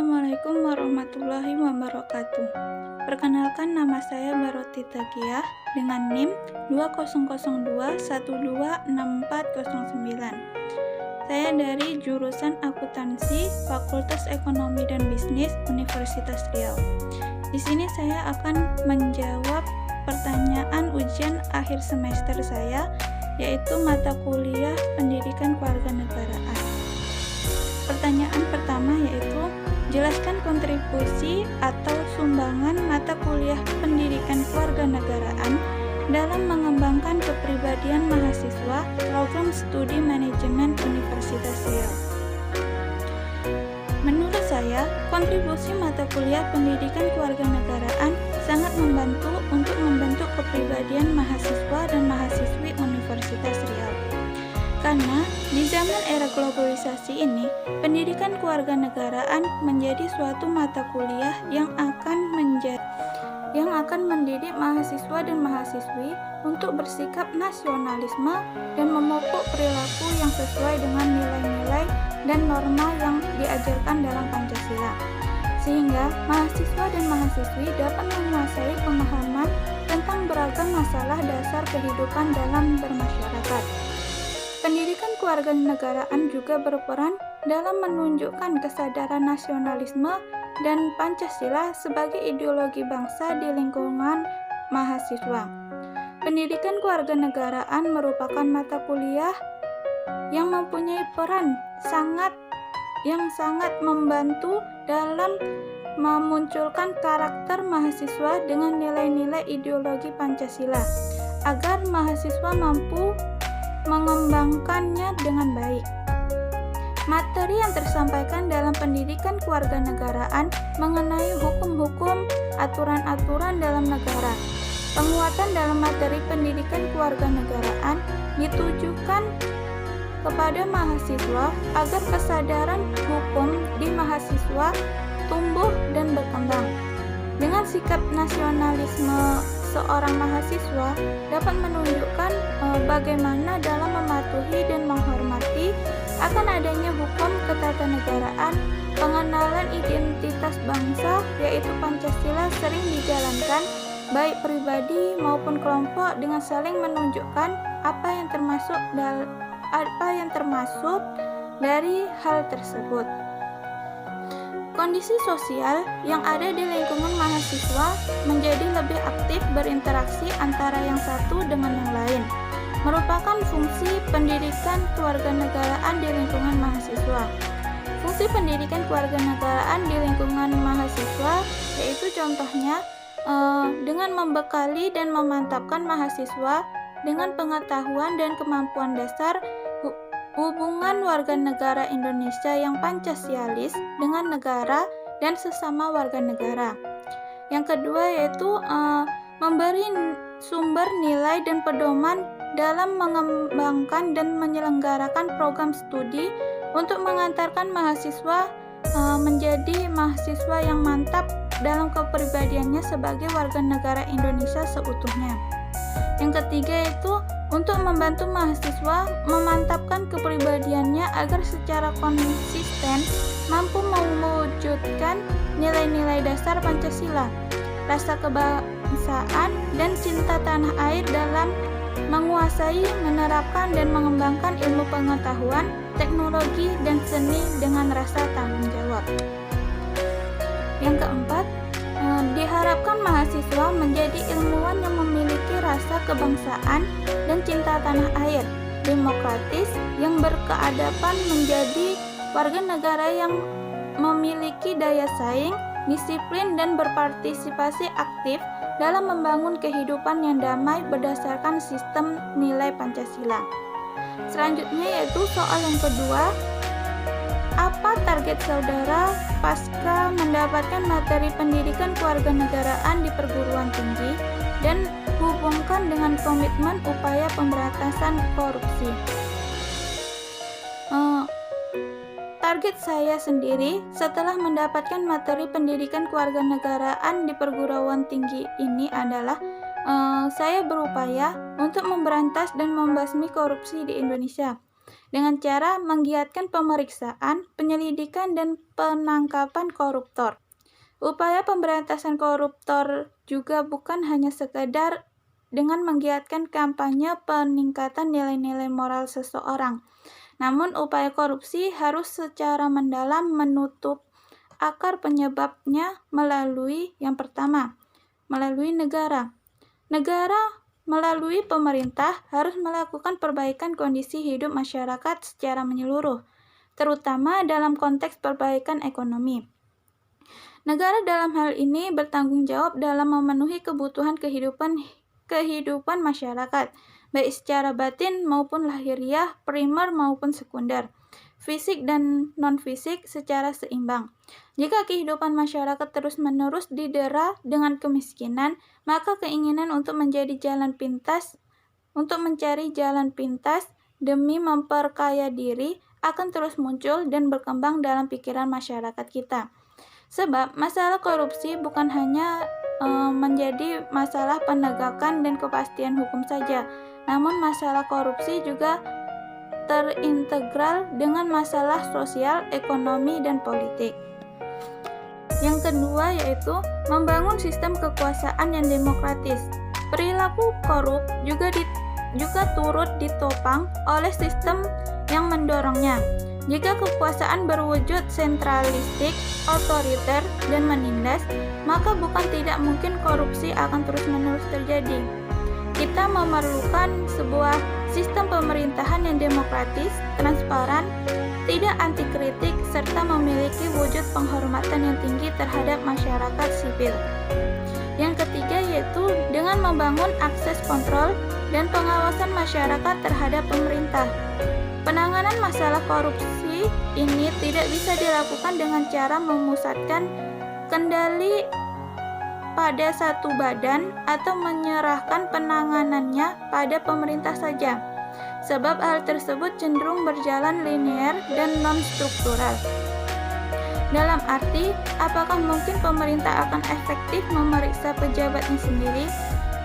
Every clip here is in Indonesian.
Assalamualaikum warahmatullahi wabarakatuh. Perkenalkan, nama saya Baroti Takiah dengan NIM 2002126409. Saya dari jurusan Akuntansi Fakultas Ekonomi dan Bisnis Universitas Riau. Di sini saya akan menjawab pertanyaan ujian akhir semester saya, yaitu mata kuliah Pendidikan Kewarganegaraan. Pertanyaan pertama yaitu, jelaskan kontribusi atau sumbangan mata kuliah Pendidikan Kewarganegaraan dalam mengembangkan kepribadian mahasiswa program studi manajemen Universitas Riau. Menurut saya, kontribusi mata kuliah Pendidikan Kewarganegaraan sangat membantu untuk membentuk kepribadian mahasiswa dan mahasiswi Universitas Riau. Karena di zaman era globalisasi ini, pendidikan kewarganegaraan menjadi suatu mata kuliah yang akan mendidik mahasiswa dan mahasiswi untuk bersikap nasionalisme dan memupuk perilaku yang sesuai dengan nilai-nilai dan norma yang diajarkan dalam Pancasila, sehingga mahasiswa dan mahasiswi dapat menguasai pemahaman tentang beragam masalah dasar kehidupan dalam bermasyarakat. Pendidikan kewarganegaraan juga berperan dalam menunjukkan kesadaran nasionalisme dan Pancasila sebagai ideologi bangsa di lingkungan mahasiswa. Pendidikan kewarganegaraan merupakan mata kuliah yang mempunyai peran yang sangat membantu dalam memunculkan karakter mahasiswa dengan nilai-nilai ideologi Pancasila, agar mahasiswa mampu mengembangkannya dengan baik. Materi yang tersampaikan dalam pendidikan kewarganegaraan mengenai hukum-hukum, aturan-aturan dalam negara. Penguatan dalam materi pendidikan kewarganegaraan ditujukan kepada mahasiswa agar kesadaran hukum di mahasiswa tumbuh dan berkembang. Dengan sikap nasionalisme seorang mahasiswa dapat menunjukkan bagaimana dalam mematuhi dan menghormati akan adanya hukum ketatanegaraan, pengenalan identitas bangsa yaitu Pancasila sering dijalankan baik pribadi maupun kelompok dengan saling menunjukkan apa yang termasuk dari hal tersebut. Kondisi sosial yang ada di lingkungan mahasiswa menjadi lebih aktif berinteraksi antara yang satu dengan yang lain, merupakan fungsi pendidikan kewarganegaraan di lingkungan mahasiswa. Fungsi pendidikan kewarganegaraan di lingkungan mahasiswa yaitu contohnya dengan membekali dan memantapkan mahasiswa dengan pengetahuan dan kemampuan dasar hubungan warga negara Indonesia yang Pancasialis dengan negara dan sesama warga negara. Yang kedua yaitu memberi sumber nilai dan pedoman dalam mengembangkan dan menyelenggarakan program studi untuk mengantarkan mahasiswa menjadi mahasiswa yang mantap dalam kepribadiannya sebagai warga negara Indonesia seutuhnya. Yang ketiga yaitu untuk membantu mahasiswa memantapkan kepribadiannya agar secara konsisten mampu mewujudkan nilai-nilai dasar Pancasila, rasa kebangsaan, dan cinta tanah air dalam menguasai, menerapkan, dan mengembangkan ilmu pengetahuan, teknologi, dan seni dengan rasa tanggung jawab. Yang keempat, diharapkan mahasiswa menjadi ilmuwan yang memiliki rasa kebangsaan dan cinta tanah air, demokratis, yang berkeadaban, menjadi warga negara yang memiliki daya saing, disiplin, dan berpartisipasi aktif dalam membangun kehidupan yang damai berdasarkan sistem nilai Pancasila. Selanjutnya yaitu soal yang kedua, apa target saudara pasca mendapatkan materi pendidikan kewarganegaraan di perguruan tinggi, dan hubungkan dengan komitmen upaya pemberantasan korupsi. Target saya sendiri setelah mendapatkan materi pendidikan kewarganegaraan di perguruan tinggi ini adalah saya berupaya untuk memberantas dan membasmi korupsi di Indonesia. dengan cara menggiatkan pemeriksaan, penyelidikan, dan penangkapan koruptor. Upaya pemberantasan koruptor juga bukan hanya sekedar dengan menggiatkan kampanye peningkatan nilai-nilai moral seseorang, namun upaya korupsi harus secara mendalam menutup akar penyebabnya melalui yang pertama, melalui negara. Negara melalui pemerintah harus melakukan perbaikan kondisi hidup masyarakat secara menyeluruh, terutama dalam konteks perbaikan ekonomi. Negara dalam hal ini bertanggung jawab dalam memenuhi kebutuhan kehidupan masyarakat, baik secara batin maupun lahiriah, primer maupun sekunder, fisik dan non-fisik secara seimbang. Jika kehidupan masyarakat terus-menerus didera dengan kemiskinan, maka keinginan untuk mencari jalan pintas demi memperkaya diri akan terus muncul dan berkembang dalam pikiran masyarakat kita. Sebab masalah korupsi bukan hanya menjadi masalah penegakan dan kepastian hukum saja, namun masalah korupsi juga terintegral dengan masalah sosial, ekonomi, dan politik. Yang kedua yaitu membangun sistem kekuasaan yang demokratis. Perilaku korup juga turut ditopang oleh sistem yang mendorongnya. Jika kekuasaan berwujud sentralistik, otoriter, dan menindas, maka bukan tidak mungkin korupsi akan terus-menerus terjadi. Kita memerlukan sebuah sistem pemerintahan yang demokratis, transparan, tidak anti-kritik, serta memiliki wujud penghormatan yang tinggi terhadap masyarakat sipil. Yang ketiga yaitu dengan membangun akses kontrol dan pengawasan masyarakat terhadap pemerintah. Penanganan masalah korupsi ini tidak bisa dilakukan dengan cara memusatkan kendali pada satu badan atau menyerahkan penanganannya pada pemerintah saja, sebab hal tersebut cenderung berjalan linear dan non-struktural. Dalam arti, apakah mungkin pemerintah akan efektif memeriksa pejabatnya sendiri?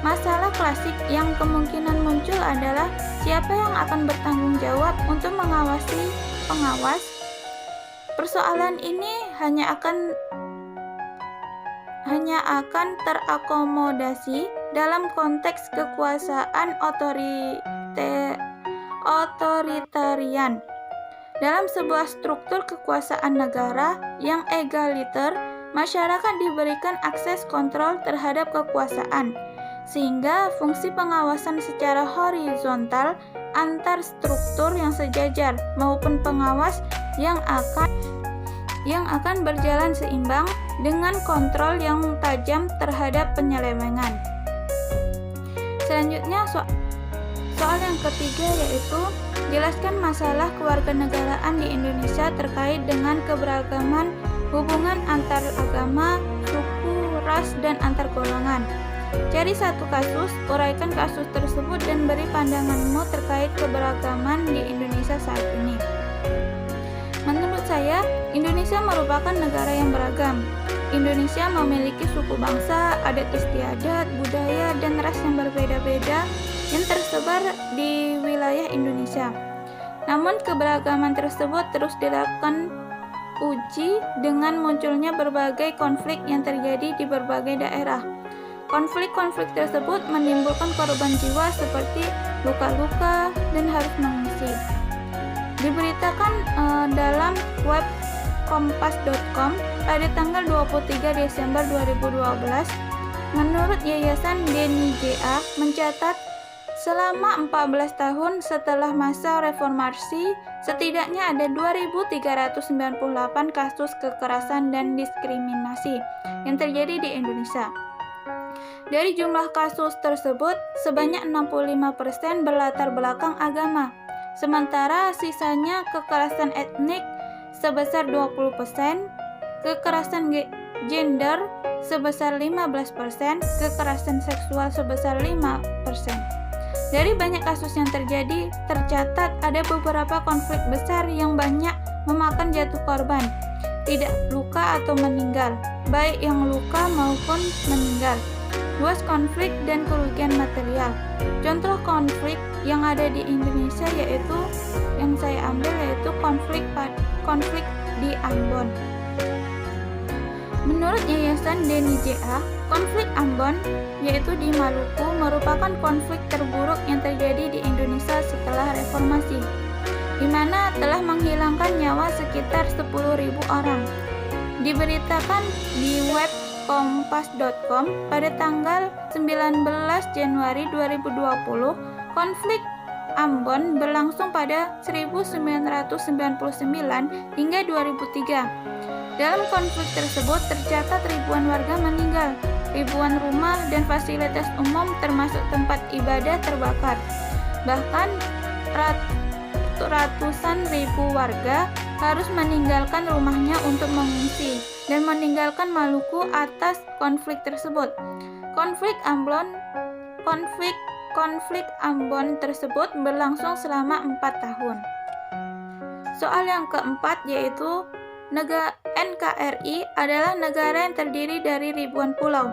Masalah klasik yang kemungkinan muncul adalah siapa yang akan bertanggung jawab untuk mengawasi pengawas. Persoalan ini hanya akan terakomodasi dalam konteks kekuasaan otoritarian. Dalam sebuah struktur kekuasaan negara yang egaliter, masyarakat diberikan akses kontrol terhadap kekuasaan, sehingga fungsi pengawasan secara horizontal antar struktur yang sejajar maupun pengawas yang akan berjalan seimbang dengan kontrol yang tajam terhadap penyelewengan. Selanjutnya soal yang ketiga yaitu jelaskan masalah kewarganegaraan di Indonesia terkait dengan keberagaman hubungan antar agama, suku, ras, dan antar golongan. Cari satu kasus, uraikan kasus tersebut dan beri pandanganmu terkait keberagaman di Indonesia saat ini. Menurut saya, Indonesia merupakan negara yang beragam. Indonesia memiliki suku bangsa, adat istiadat, budaya, dan ras yang berbeda-beda yang tersebar di wilayah Indonesia. Namun keberagaman tersebut terus dilakukan uji dengan munculnya berbagai konflik yang terjadi di berbagai daerah. Konflik-konflik tersebut menimbulkan korban jiwa seperti luka-luka dan harus mengungsi. Diberitakan dalam web kompas.com pada tanggal 23 Desember 2012, menurut Yayasan DNIJA mencatat selama 14 tahun setelah masa reformasi, setidaknya ada 2.398 kasus kekerasan dan diskriminasi yang terjadi di Indonesia. Dari jumlah kasus tersebut, sebanyak 65% berlatar belakang agama, sementara sisanya kekerasan etnik sebesar 20%, kekerasan gender sebesar 15%, kekerasan seksual sebesar 5%. Dari banyak kasus yang terjadi, tercatat ada beberapa konflik besar yang banyak memakan jatuh korban, tidak luka atau meninggal, baik yang luka maupun meninggal. luas konflik dan kerugian material. Contoh konflik yang ada di Indonesia yaitu yang saya ambil yaitu konflik di Ambon. Menurut Yayasan Denny J.A., konflik Ambon yaitu di Maluku merupakan konflik terburuk yang terjadi di Indonesia setelah reformasi, di mana telah menghilangkan nyawa sekitar 10.000 orang. Diberitakan di web kompas.com pada tanggal 19 Januari 2020, konflik Ambon berlangsung pada 1999 hingga 2003. Dalam konflik tersebut tercatat ribuan warga meninggal, ribuan rumah dan fasilitas umum termasuk tempat ibadah terbakar. Bahkan ratusan ribu warga harus meninggalkan rumahnya untuk mengungsi dan meninggalkan Maluku atas konflik tersebut. Konflik Ambon tersebut berlangsung selama 4 tahun. Soal yang keempat yaitu NKRI adalah negara yang terdiri dari ribuan pulau.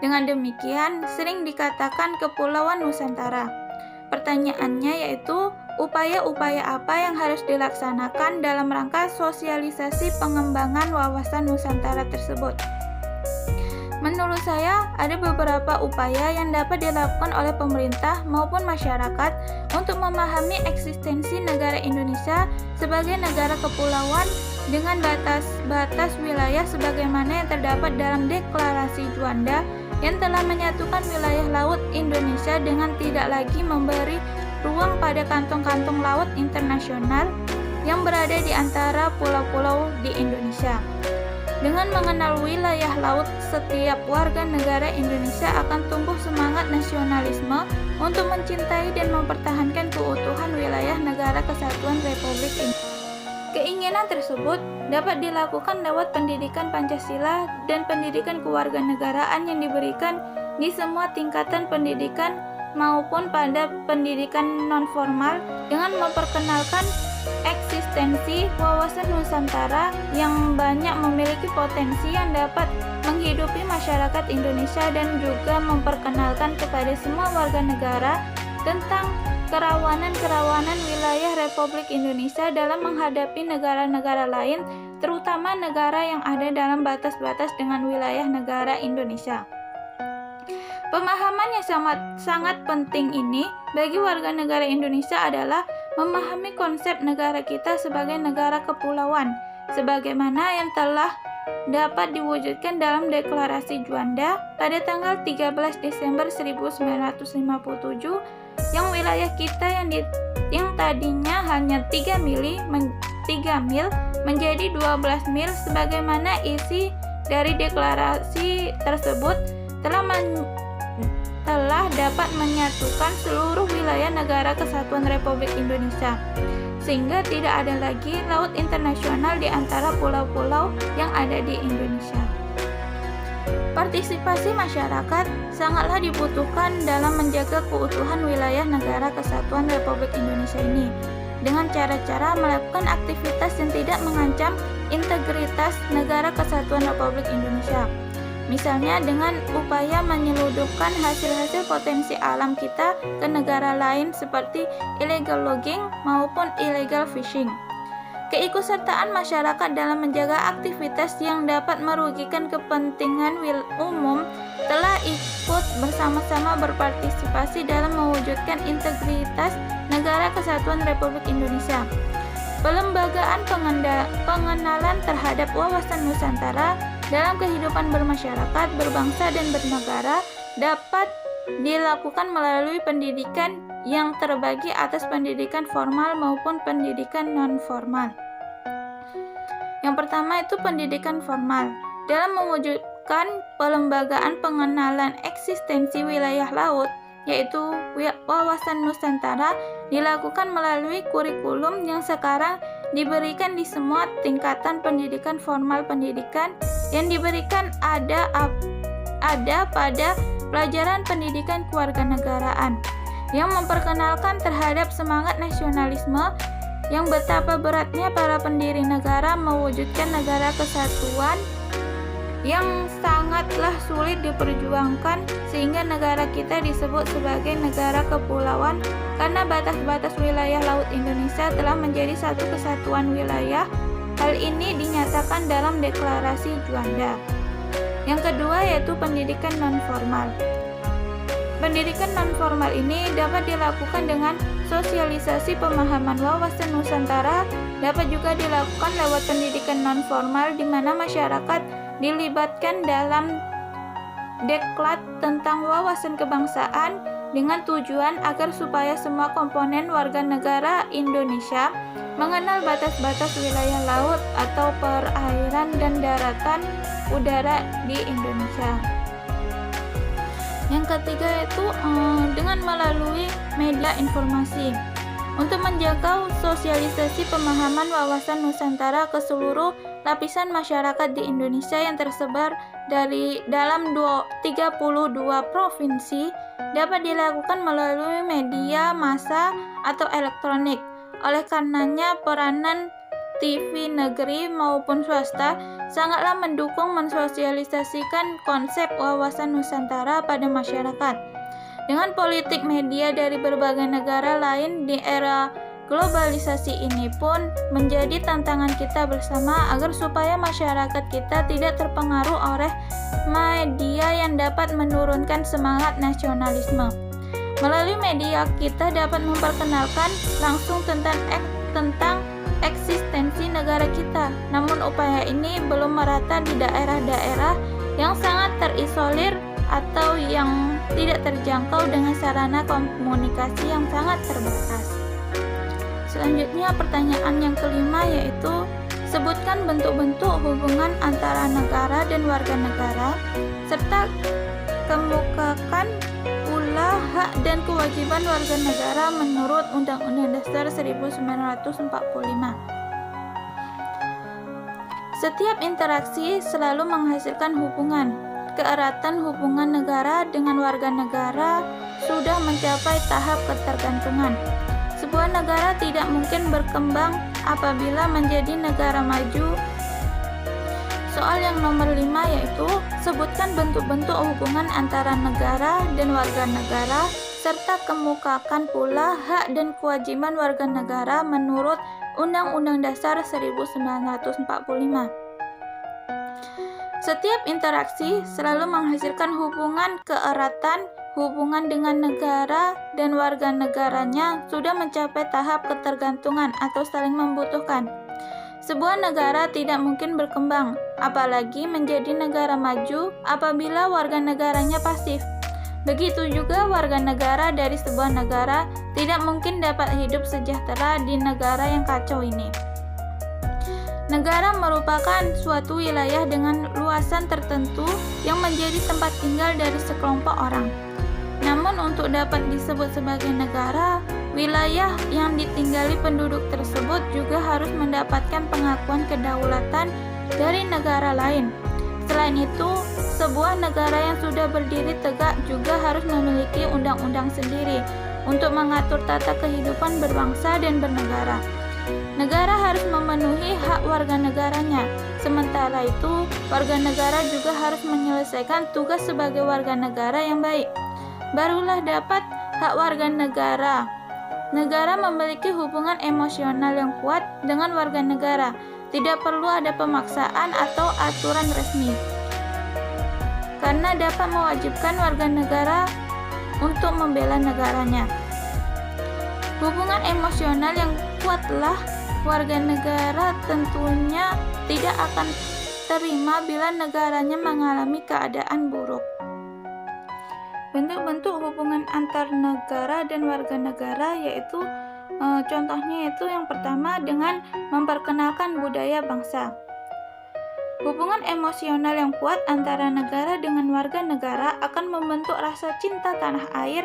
Dengan demikian, sering dikatakan Kepulauan Nusantara. Pertanyaannya yaitu, upaya-upaya apa yang harus dilaksanakan dalam rangka sosialisasi pengembangan wawasan Nusantara tersebut? Menurut saya, ada beberapa upaya yang dapat dilakukan oleh pemerintah maupun masyarakat untuk memahami eksistensi negara Indonesia sebagai negara kepulauan dengan batas-batas wilayah sebagaimana yang terdapat dalam Deklarasi Juanda yang telah menyatukan wilayah laut Indonesia dengan tidak lagi memberi ruang pada kantong-kantong laut internasional yang berada di antara pulau-pulau di Indonesia. Dengan mengenal wilayah laut, setiap warga negara Indonesia akan tumbuh semangat nasionalisme untuk mencintai dan mempertahankan keutuhan wilayah Negara Kesatuan Republik Indonesia. Keinginan tersebut dapat dilakukan lewat pendidikan Pancasila dan pendidikan kewarganegaraan yang diberikan di semua tingkatan pendidikan maupun pada pendidikan non-formal dengan memperkenalkan eksistensi wawasan Nusantara yang banyak memiliki potensi yang dapat menghidupi masyarakat Indonesia dan juga memperkenalkan kepada semua warga negara tentang kerawanan-kerawanan wilayah Republik Indonesia dalam menghadapi negara-negara lain, terutama negara yang ada dalam batas-batas dengan wilayah negara Indonesia. Pemahaman yang sangat penting ini bagi warga negara Indonesia adalah memahami konsep negara kita sebagai negara kepulauan, sebagaimana yang telah dapat diwujudkan dalam Deklarasi Juanda pada tanggal 13 Desember 1957, yang wilayah kita yang tadinya hanya 3 mil menjadi 12 mil, sebagaimana isi dari deklarasi tersebut telah dapat menyatukan seluruh wilayah Negara Kesatuan Republik Indonesia, sehingga tidak ada lagi laut internasional di antara pulau-pulau yang ada di Indonesia. Partisipasi masyarakat sangatlah dibutuhkan dalam menjaga keutuhan wilayah Negara Kesatuan Republik Indonesia ini, dengan cara-cara melakukan aktivitas yang tidak mengancam integritas Negara Kesatuan Republik Indonesia. Misalnya dengan upaya menyeludupkan hasil-hasil potensi alam kita ke negara lain seperti illegal logging maupun illegal fishing. Keikutsertaan masyarakat dalam menjaga aktivitas yang dapat merugikan kepentingan umum telah ikut bersama-sama berpartisipasi dalam mewujudkan integritas Negara Kesatuan Republik Indonesia. Pelembagaan pengenalan terhadap wawasan Nusantara dalam kehidupan bermasyarakat, berbangsa, dan bernegara dapat dilakukan melalui pendidikan yang terbagi atas pendidikan formal maupun pendidikan non-formal. Yang pertama itu pendidikan formal. Dalam mewujudkan pelembagaan pengenalan eksistensi wilayah laut, yaitu wawasan Nusantara, dilakukan melalui kurikulum yang sekarang diberikan di semua tingkatan pendidikan formal. Pendidikan yang diberikan ada pada pelajaran pendidikan kewarganegaraan yang memperkenalkan terhadap semangat nasionalisme yang betapa beratnya para pendiri negara mewujudkan negara kesatuan yang sangat sangatlah sulit diperjuangkan sehingga negara kita disebut sebagai negara kepulauan karena batas-batas wilayah laut Indonesia telah menjadi satu kesatuan wilayah. Hal ini dinyatakan dalam Deklarasi Juanda. Yang kedua yaitu pendidikan non-formal. Pendidikan non-formal ini dapat dilakukan dengan sosialisasi pemahaman wawasan Nusantara, dapat juga dilakukan lewat pendidikan non-formal di mana masyarakat dilibatkan dalam deklat tentang wawasan kebangsaan dengan tujuan agar supaya semua komponen warga negara Indonesia mengenal batas-batas wilayah laut atau perairan dan daratan udara di Indonesia. Yang ketiga yaitu dengan melalui media informasi untuk menjaga sosialisasi pemahaman wawasan Nusantara ke seluruh lapisan masyarakat di Indonesia yang tersebar dalam 32 provinsi dapat dilakukan melalui media massa atau elektronik. Oleh karenanya peranan TV negeri maupun swasta sangatlah mendukung mensosialisasikan konsep wawasan Nusantara pada masyarakat. Dengan politik media dari berbagai negara lain di era globalisasi ini pun menjadi tantangan kita bersama agar supaya masyarakat kita tidak terpengaruh oleh media yang dapat menurunkan semangat nasionalisme. Melalui media kita dapat memperkenalkan langsung tentang eksistensi negara kita. Namun upaya ini belum merata di daerah-daerah yang sangat terisolir atau yang tidak terjangkau dengan sarana komunikasi yang sangat terbatas. Selanjutnya pertanyaan yang kelima yaitu sebutkan bentuk-bentuk hubungan antara negara dan warga negara serta kemukakan pula hak dan kewajiban warga negara menurut Undang-Undang Dasar 1945. Setiap interaksi selalu menghasilkan hubungan. Keeratan hubungan negara dengan warga negara sudah mencapai tahap ketergantungan. Sebuah negara tidak mungkin berkembang apabila menjadi negara maju. Soal yang nomor 5 yaitu sebutkan bentuk-bentuk hubungan antara negara dan warga negara serta kemukakan pula hak dan kewajiban warga negara menurut Undang-Undang Dasar 1945. Setiap interaksi selalu menghasilkan hubungan. Keeratan hubungan dengan negara dan warga negaranya sudah mencapai tahap ketergantungan atau saling membutuhkan. Sebuah negara tidak mungkin berkembang, apalagi menjadi negara maju apabila warga negaranya pasif. Begitu juga warga negara dari sebuah negara tidak mungkin dapat hidup sejahtera di negara yang kacau ini. Negara merupakan suatu wilayah dengan luasan tertentu yang menjadi tempat tinggal dari sekelompok orang. Namun untuk dapat disebut sebagai negara, wilayah yang ditinggali penduduk tersebut juga harus mendapatkan pengakuan kedaulatan dari negara lain. Selain itu, sebuah negara yang sudah berdiri tegak juga harus memiliki undang-undang sendiri untuk mengatur tata kehidupan berbangsa dan bernegara. Negara harus memenuhi hak warga negaranya. Sementara itu, warga negara juga harus menyelesaikan tugas sebagai warga negara yang baik. Barulah dapat hak warga negara. Negara memiliki hubungan emosional yang kuat dengan warga negara. Tidak perlu ada pemaksaan atau aturan resmi, karena dapat mewajibkan warga negara untuk membela negaranya. Hubungan emosional yang kuatlah warga negara tentunya tidak akan terima bila negaranya mengalami keadaan buruk. Bentuk-bentuk hubungan antar negara dan warga negara yaitu contohnya yaitu yang pertama dengan memperkenalkan budaya bangsa. Hubungan emosional yang kuat antara negara dengan warga negara akan membentuk rasa cinta tanah air.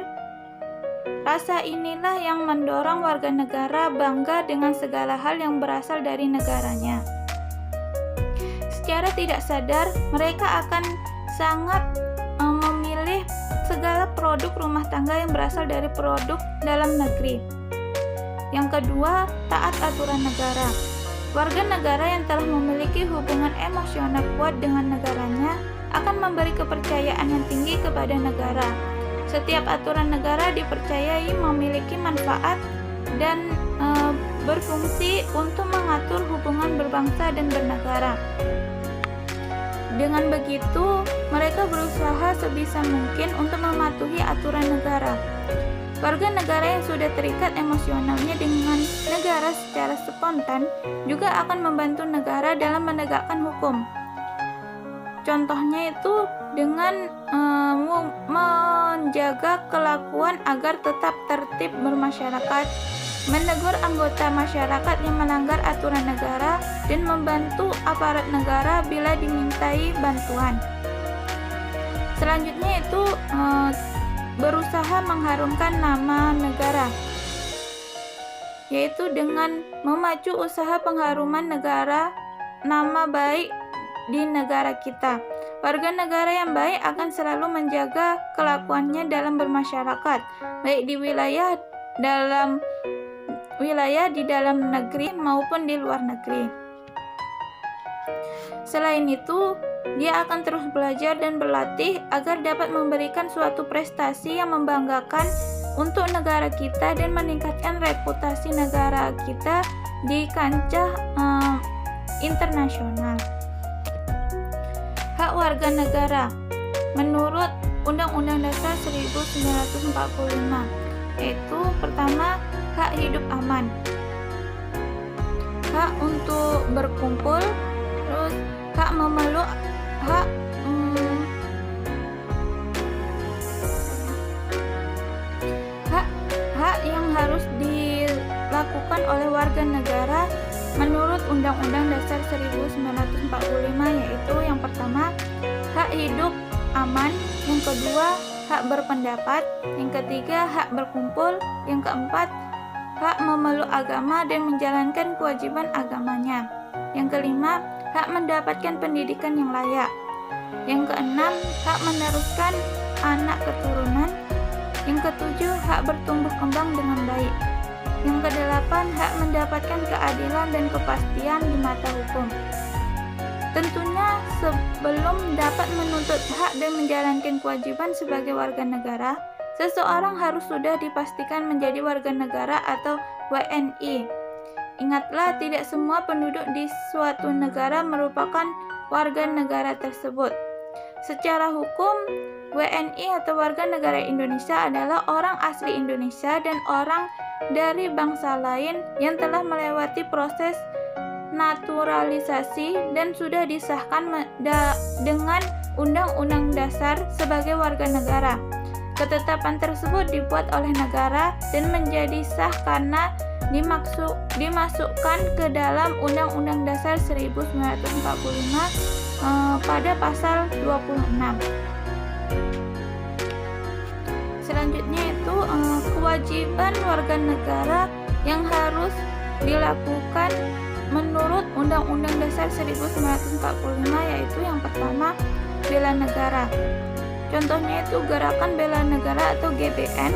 Rasa inilah yang mendorong warga negara bangga dengan segala hal yang berasal dari negaranya. Secara tidak sadar, mereka akan sangat memilih segala produk rumah tangga yang berasal dari produk dalam negeri. Yang kedua, taat aturan negara. Warga negara yang telah memiliki hubungan emosional kuat dengan negaranya akan memberi kepercayaan yang tinggi kepada negara. Setiap aturan negara dipercayai memiliki manfaat dan berfungsi untuk mengatur hubungan berbangsa dan bernegara. Dengan begitu, mereka berusaha sebisa mungkin untuk mematuhi aturan negara. Warga negara yang sudah terikat emosionalnya dengan negara secara spontan juga akan membantu negara dalam menegakkan hukum. Contohnya itu dengan menjaga kelakuan agar tetap tertib bermasyarakat, menegur anggota masyarakat yang melanggar aturan negara, dan membantu aparat negara bila dimintai bantuan. Selanjutnya itu berusaha mengharumkan nama negara, yaitu dengan memacu usaha pengharuman negara, nama baik di negara kita. Warga negara yang baik akan selalu menjaga kelakuannya dalam bermasyarakat, baik di wilayah di dalam negeri maupun di luar negeri. Selain itu, dia akan terus belajar dan berlatih agar dapat memberikan suatu prestasi yang membanggakan untuk negara kita dan meningkatkan reputasi negara kita di kancah internasional. Hak warga negara menurut Undang-Undang Dasar 1945, yaitu pertama, hak hidup aman, hak untuk berkumpul, terus hak memeluk, hak yang harus dilakukan oleh warga negara menurut Undang-Undang Dasar 1945, yaitu yang pertama, hak hidup aman, yang kedua, hak berpendapat, yang ketiga, hak berkumpul, yang keempat, hak memeluk agama dan menjalankan kewajiban agamanya, yang kelima, hak mendapatkan pendidikan yang layak, yang keenam, hak meneruskan anak keturunan, yang ketujuh, hak bertumbuh kembang dengan baik, yang kedelapan, hak mendapatkan keadilan dan kepastian di mata hukum. Tentunya sebelum dapat menuntut hak dan menjalankan kewajiban sebagai warga negara, seseorang harus sudah dipastikan menjadi warga negara atau WNI. Ingatlah, tidak semua penduduk di suatu negara merupakan warga negara tersebut. Secara hukum, WNI atau warga negara Indonesia adalah orang asli Indonesia dan orang dari bangsa lain yang telah melewati proses naturalisasi dan sudah disahkan dengan Undang-Undang Dasar sebagai warga negara. Ketetapan tersebut dibuat oleh negara dan menjadi sah karena dimasukkan ke dalam Undang-Undang Dasar 1945 pada pasal 26. Selanjutnya itu kewajiban warga negara yang harus dilakukan menurut Undang-Undang Dasar 1945, yaitu yang pertama, bela negara. Contohnya itu Gerakan Bela Negara atau GBN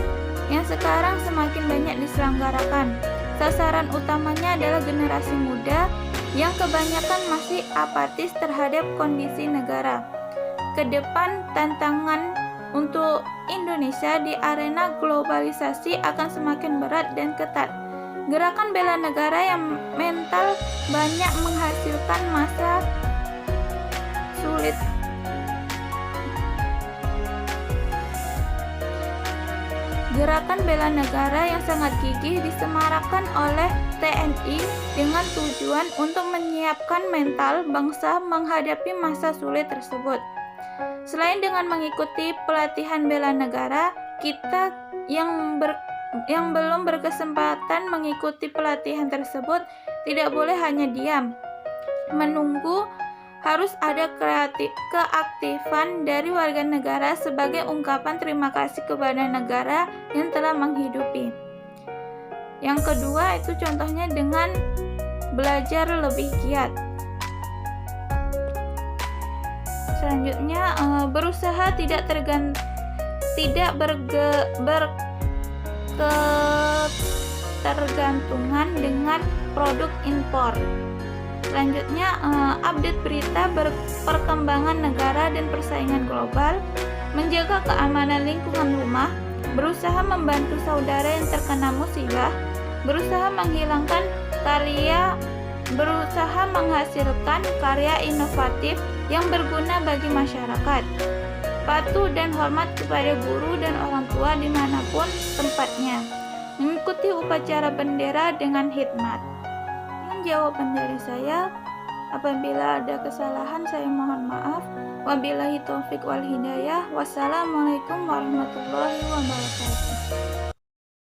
yang sekarang semakin banyak diselenggarakan. Sasaran utamanya adalah generasi muda yang kebanyakan masih apatis terhadap kondisi negara. Kedepan tantangan untuk Indonesia di arena globalisasi akan semakin berat dan ketat. Gerakan bela negara yang mental banyak menghasilkan masa sulit. Gerakan bela negara yang sangat gigih disemarakan oleh TNI dengan tujuan untuk menyiapkan mental bangsa menghadapi masa sulit tersebut. Selain dengan mengikuti pelatihan bela negara, kita yang belum berkesempatan mengikuti pelatihan tersebut tidak boleh hanya diam menunggu. Harus ada keaktifan dari warga negara sebagai ungkapan terima kasih kepada negara yang telah menghidupi. Yang kedua itu contohnya dengan belajar lebih giat. Selanjutnya berusaha tidak berketergantungan dengan produk impor. Selanjutnya, update berita perkembangan negara dan persaingan global, menjaga keamanan lingkungan rumah, berusaha membantu saudara yang terkena musibah, berusaha menghasilkan karya inovatif yang berguna bagi masyarakat, patuh dan hormat kepada guru dan orang tua dimanapun tempatnya, mengikuti upacara bendera dengan hikmat. Sekian jawaban dari saya. Apabila ada kesalahan, saya mohon maaf. Wabillahi taufiq wal hidayah. Wassalamualaikum warahmatullahi wabarakatuh.